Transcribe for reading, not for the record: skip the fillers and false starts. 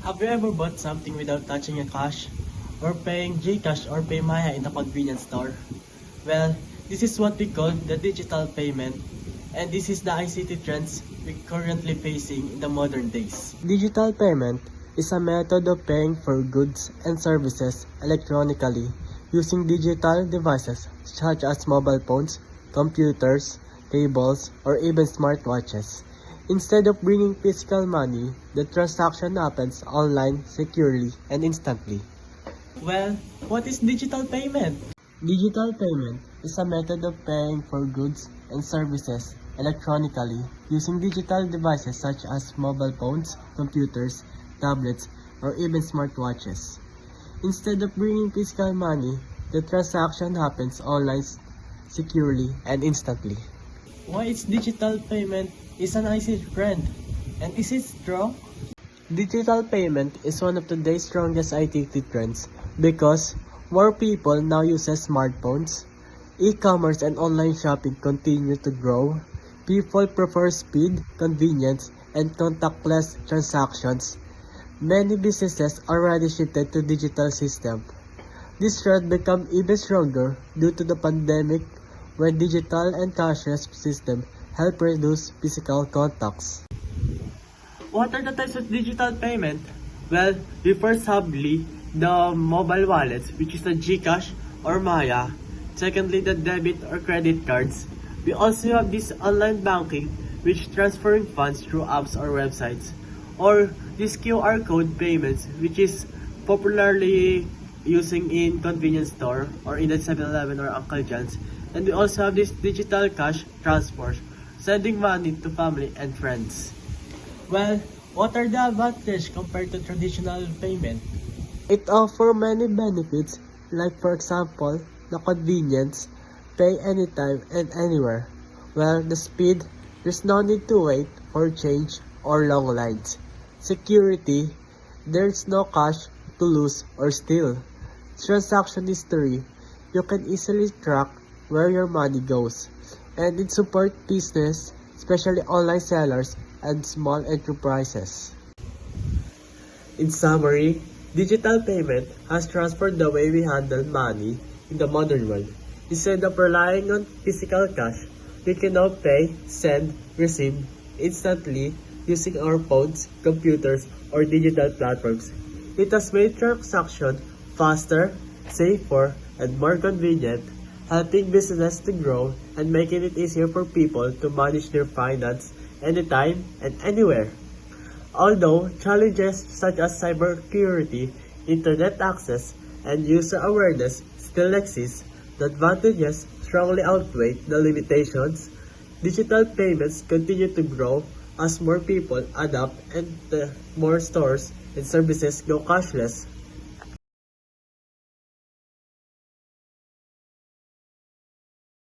Have you ever bought something without touching a cash? Or paying GCash or PayMaya in a convenience store? Well, this is what we call the digital payment, and this is the ICT trends we're currently facing in the modern days. Digital payment is a method of paying for goods and services electronically using digital devices such as mobile phones, computers, cables, or even smartwatches. Instead of bringing physical money, the transaction happens online, securely, and instantly. Well, what is digital payment? Digital payment is a method of paying for goods and services electronically using digital devices such as mobile phones, computers, tablets, or even smartwatches. Instead of bringing physical money, the transaction happens online, securely, and instantly. Why is digital payment is an ICT trend? And is it strong? Digital payment is one of today's strongest ICT trends because more people now use smartphones. E-commerce and online shopping continue to grow. People prefer speed, convenience, and contactless transactions. Many businesses already shifted to digital system. This trend became even stronger due to the pandemic when digital and cashless system help reduce physical contacts. What are the types of digital payment? Well, we first have the mobile wallets, which is the GCash or Maya. Secondly, the debit or credit cards. We also have this online banking, which transferring funds through apps or websites. Or this QR code payments, which is popularly using in convenience store or in the 7-Eleven or Uncle John's. And we also have this digital cash transfers, sending money to family and friends. Well, what are the advantages compared to traditional payment? It offers many benefits, like for example, the convenience, pay anytime and anywhere. Well, the speed, there's no need to wait for change or long lines. Security, there's no cash to lose or steal. Transaction history, you can easily track where your money goes. And it supports business, especially online sellers and small enterprises. In summary, digital payment has transformed the way we handle money in the modern world. Instead of relying on physical cash, we can now pay, send, receive instantly using our phones, computers, or digital platforms. It has made transactions faster, safer, and more convenient, helping business to grow and making it easier for people to manage their finance anytime and anywhere. Although challenges such as cybersecurity, internet access, and user awareness still exist, the advantages strongly outweigh the limitations. Digital payments continue to grow as more people adapt and more stores and services go cashless.